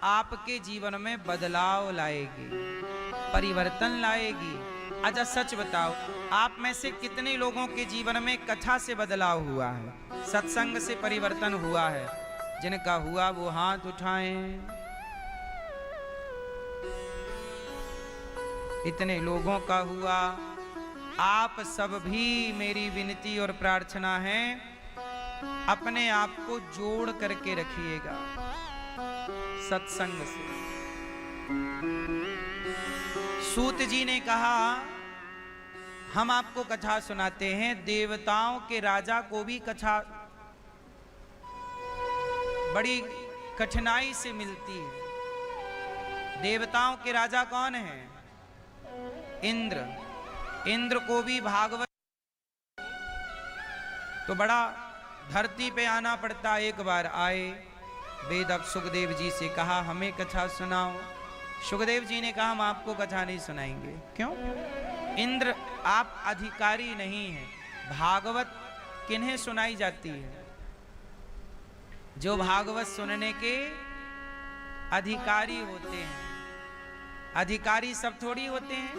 आपके जीवन में बदलाव लाएगी, परिवर्तन लाएगी। अच्छा सच बताओ, आप में से कितने लोगों के जीवन में कथा से बदलाव हुआ है, सत्संग से परिवर्तन हुआ है? जिनका हुआ वो हाथ उठाएं। इतने लोगों का हुआ। आप सब भी मेरी विनती और प्रार्थना है, अपने आप को जोड़ करके रखिएगा सत्संग से। सूत जी ने कहा हम आपको कथा सुनाते हैं। देवताओं के राजा को भी कथा बड़ी कठिनाई से मिलती है। देवताओं के राजा कौन है? इंद्र। इंद्र को भी भागवत तो बड़ा धरती पे आना पड़ता। एक बार आए, वेदक सुखदेव जी से कहा हमें कथा सुनाओ। सुखदेव जी ने कहा हम आपको कथा नहीं सुनाएंगे। क्यों? इंद्र आप अधिकारी नहीं हैं। भागवत किन्हें सुनाई जाती है? जो भागवत सुनने के अधिकारी होते हैं। अधिकारी सब थोड़ी होते हैं।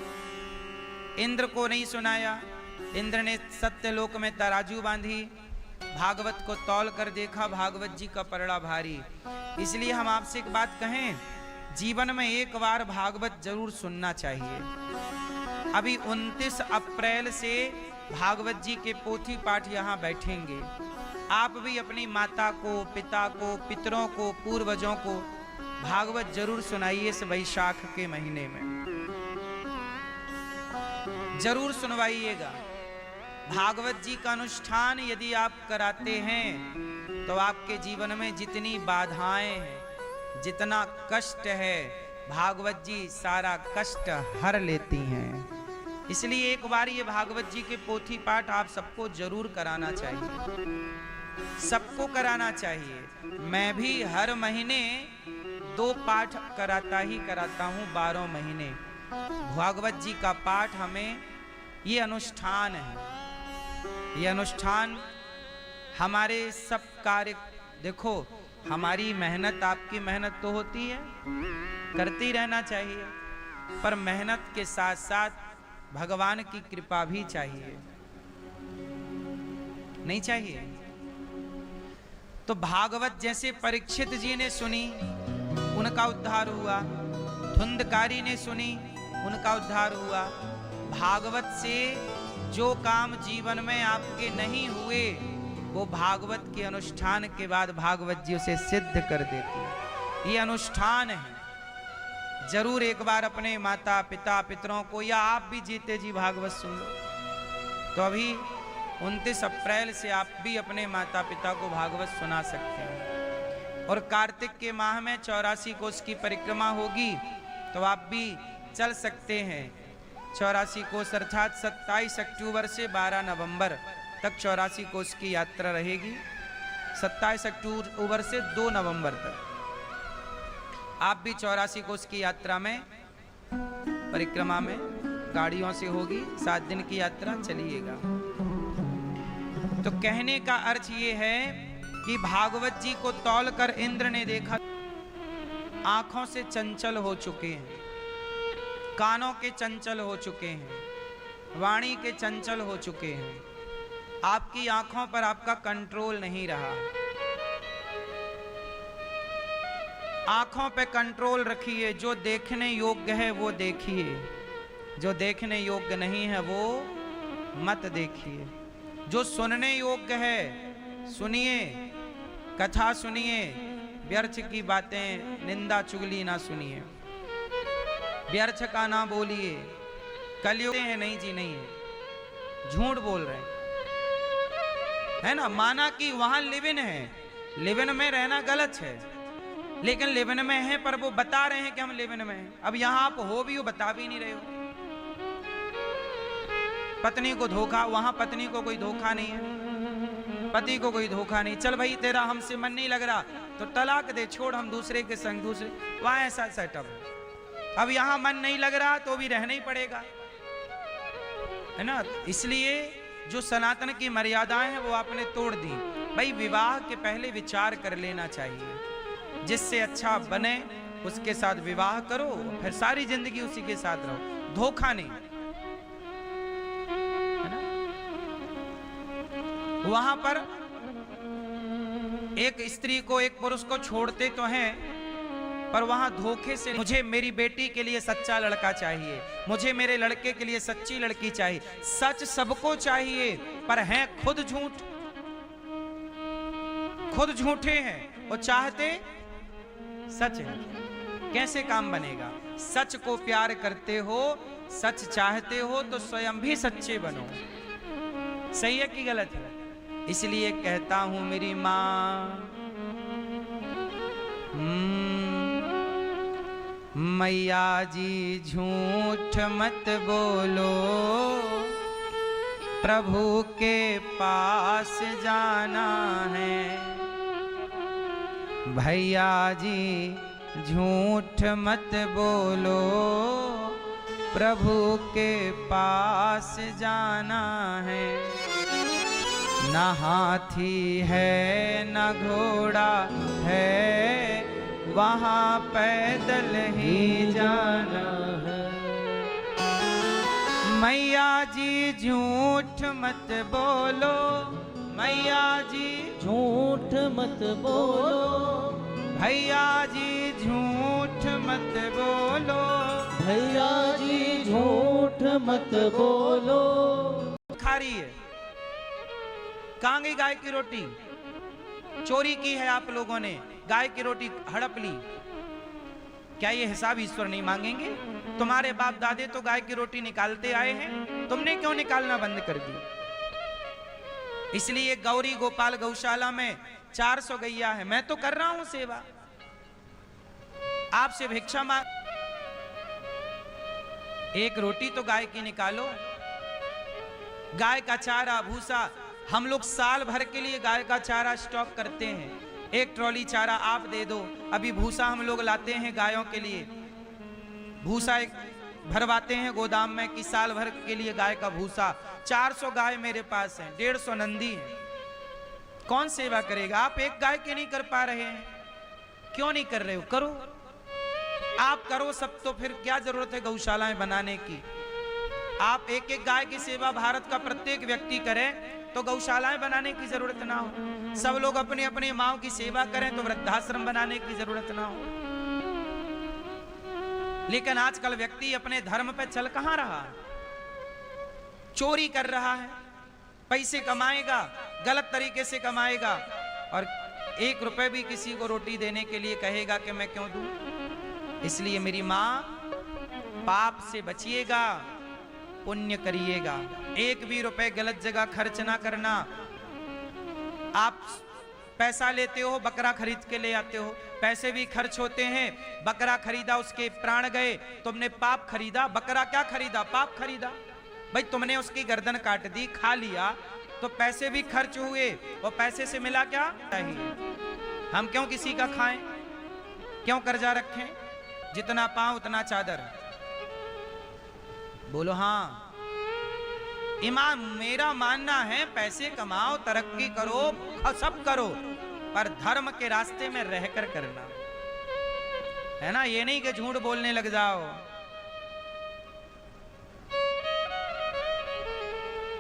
इंद्र को नहीं सुनाया। इंद्र ने सत्यलोक में तराजू बांधी, भागवत को तौल कर देखा, भागवत जी का पलड़ा भारी। इसलिए हम आपसे एक बात कहें, जीवन में एक बार भागवत जरूर सुनना चाहिए। अभी 29 अप्रैल से भागवत जी के पोथी पाठ यहाँ बैठेंगे। आप भी अपनी माता को, पिता को, पितरों को, पूर्वजों को भागवत जरूर सुनाइए। इस वैशाख के महीने में जरूर सुनवाइएगा। भागवत जी का अनुष्ठान यदि आप कराते हैं तो आपके जीवन में जितनी बाधाएं हैं, जितना कष्ट है, भागवत जी सारा कष्ट हर लेती हैं। इसलिए एक बार ये भागवत जी के पोथी पाठ आप सबको जरूर कराना चाहिए, सबको कराना चाहिए। मैं भी हर महीने 2 पाठ कराता ही कराता हूँ। 12 महीने भागवत जी का पाठ हमें, ये अनुष्ठान है। ये अनुष्ठान हमारे सब कार्य, देखो हमारी मेहनत, आपकी मेहनत तो होती है, करती रहना चाहिए, पर मेहनत के साथ साथ भगवान की कृपा भी चाहिए, नहीं चाहिए? तो भागवत जैसे परीक्षित जी ने सुनी, उनका उद्धार हुआ। धुंधकारी ने सुनी, उनका उद्धार हुआ। भागवत से जो काम जीवन में आपके नहीं हुए, वो भागवत के अनुष्ठान के बाद भागवत जी उसे सिद्ध कर देती। ये अनुष्ठान है। जरूर एक बार अपने माता पिता पितरों को, या आप भी जीते जी भागवत सुन लो। तो अभी 29 अप्रैल से आप भी अपने माता पिता को भागवत सुना सकते हैं। और कार्तिक के माह में 84 कोस की परिक्रमा होगी, तो आप भी चल सकते हैं। 84 कोस अर्थात 27 अक्टूबर से 12 नवंबर तक 84 कोस की यात्रा रहेगी। 27 अक्टूबर से 2 नवंबर तक आप भी 84 कोस की यात्रा में, परिक्रमा में गाड़ियों से होगी। 7 दिन की यात्रा चलिएगा। तो कहने का अर्थ ये है कि भागवत जी को तौल कर इंद्र ने देखा, आंखों से चंचल हो चुके हैं, कानों के चंचल हो चुके हैं, वाणी के चंचल हो चुके हैं। आपकी आंखों पर आपका कंट्रोल नहीं रहा। आंखों पे कंट्रोल रखिए। जो देखने योग्य है वो देखिए, जो देखने योग्य नहीं है वो मत देखिए। जो सुनने योग्य है सुनिए, कथा सुनिए, व्यर्थ की बातें, निंदा चुगली ना सुनिए, व्यर्थ का ना बोलिए। कलयुग है, नहीं जी नहीं है, झूठ बोल रहे हैं, है ना। माना कि वहां लिविन है, लिविन में रहना गलत है, लेकिन लिविन में है, पर वो बता रहे हैं कि हम लिविन में हैं। अब यहां आप हो भी हो, बता भी नहीं रहे हो। पत्नी को धोखा, वहां पत्नी को कोई धोखा नहीं है, पति को कोई धोखा नहीं। चल भाई तेरा हमसे मन नहीं लग रहा तो तलाक दे, छोड़, हम दूसरे के संग, दूसरे, वहां ऐसा सेटअप है। अब यहां मन नहीं लग रहा तो भी रहना ही पड़ेगा, है ना। इसलिए जो सनातन की मर्यादाएं हैं वो आपने तोड़ दी। भाई विवाह के पहले विचार कर लेना चाहिए, जिससे अच्छा बने उसके साथ विवाह करो, फिर सारी जिंदगी उसी के साथ रहो, धोखा नहीं, है ना। वहां पर एक स्त्री को, एक पुरुष को छोड़ते तो हैं, पर वहां धोखे से, मुझे मेरी बेटी के लिए सच्चा लड़का चाहिए, मुझे मेरे लड़के के लिए सच्ची लड़की चाहिए। सच सबको चाहिए, पर हैं खुद झूठ, खुद झूठे हैं और चाहते सच है। कैसे काम बनेगा? सच को प्यार करते हो, सच चाहते हो तो स्वयं भी सच्चे बनो। सही है कि गलत है? इसलिए कहता हूं मेरी मां, मैया जी झूठ मत बोलो, प्रभु के पास जाना है। भैया जी झूठ मत बोलो, प्रभु के पास जाना है। न हाथी है न घोड़ा है, वहाँ पैदल ही जाना है। मैया जी झूठ मत बोलो, मैया जी झूठ मत बोलो, भैया जी झूठ मत बोलो, भैया जी झूठ मत बोलो। खा रही है, कहाँ गई गाय की रोटी? चोरी की है आप लोगों ने, गाय की रोटी हड़प ली। क्या ये हिसाब ईश्वर नहीं मांगेंगे? तुम्हारे बाप दादे तो गाय की रोटी निकालते आए हैं, तुमने क्यों निकालना बंद कर दी? इसलिए गौरी गोपाल गौशाला में 400 गैया है, मैं तो कर रहा हूं सेवा, आपसे भिक्षा मांग। एक रोटी तो गाय की निकालो। गाय का चारा भूसा हम लोग साल भर के लिए गाय का चारा स्टॉक करते हैं। एक ट्रॉली चारा आप दे दो। अभी भूसा हम लोग लाते हैं गायों के लिए, भूसा एक भरवाते हैं गोदाम में कि साल भर के लिए गाय का भूसा। 400 गाय मेरे पास हैं, 150 नंदी हैं। कौन सेवा करेगा? आप एक गाय के नहीं कर पा रहे हैं, क्यों नहीं कर रहे हो? करो, आप करो सब, तो फिर क्या जरूरत है गौशालाएं बनाने की? आप एक एक गाय की सेवा भारत का प्रत्येक व्यक्ति करे तो गौशालाएं बनाने की जरूरत ना हो। सब लोग अपनी अपनी माओ की सेवा करें तो वृद्धाश्रम बनाने की जरूरत ना हो। लेकिन आजकल व्यक्ति अपने धर्म पे चल कहां रहा? चोरी कर रहा है, पैसे कमाएगा, गलत तरीके से कमाएगा, और 1 रुपए भी किसी को रोटी देने के लिए कहेगा कि मैं क्यों दूं? इसलिए मेरी मां, पाप से बचिएगा, पुण्य करिएगा। 1 भी रुपए गलत जगह खर्च ना करना। आप पैसा लेते हो, बकरा खरीद के ले आते हो, पैसे भी खर्च होते हैं। बकरा खरीदा, उसके प्राण गए, तुमने पाप खरीदा। बकरा क्या खरीदा? पाप खरीदा। भाई तुमने उसकी गर्दन काट दी, खा लिया, तो पैसे भी खर्च हुए, और पैसे से मिला क्या? चाहिए। हम क्यों किसी का खाएं? क्यों कर्जा रखें? जितना पांव उतना चादर। बोलो हाँ। ईमान मेरा मानना है, पैसे कमाओ, तरक्की करो, सब करो, पर धर्म के रास्ते में रहकर करना, है ना। ये नहीं कि झूठ बोलने लग जाओ,